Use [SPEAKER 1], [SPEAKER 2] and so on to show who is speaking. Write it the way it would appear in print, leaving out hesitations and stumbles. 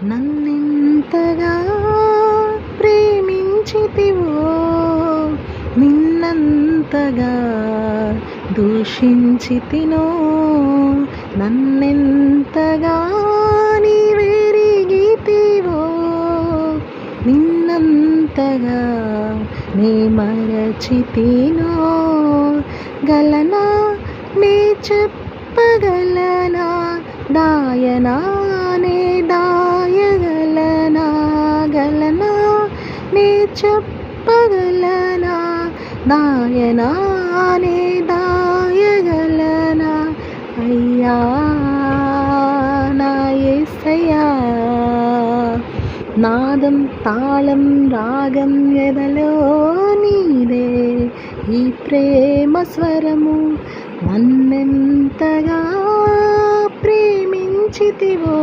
[SPEAKER 1] నన్నెంతగా ప్రేమించితివో, నిన్నంతగా దూషించితినో, నన్నెంతగా నీవెరిగితివో, నిన్నంతగా నే మరచితినో. గలనా నే చెప్పగలనా, దాయనా నే దాయగలనా, గలనా నే చెప్పగలనా, దాయనా నే దాయగలనా. అయ్యా నా యేసయ్యా, నాదం తాళం రాగం ఎదలో నీదే, ఈ ప్రేమ స్వరము నన్నెంతగా ప్రేమించితివో.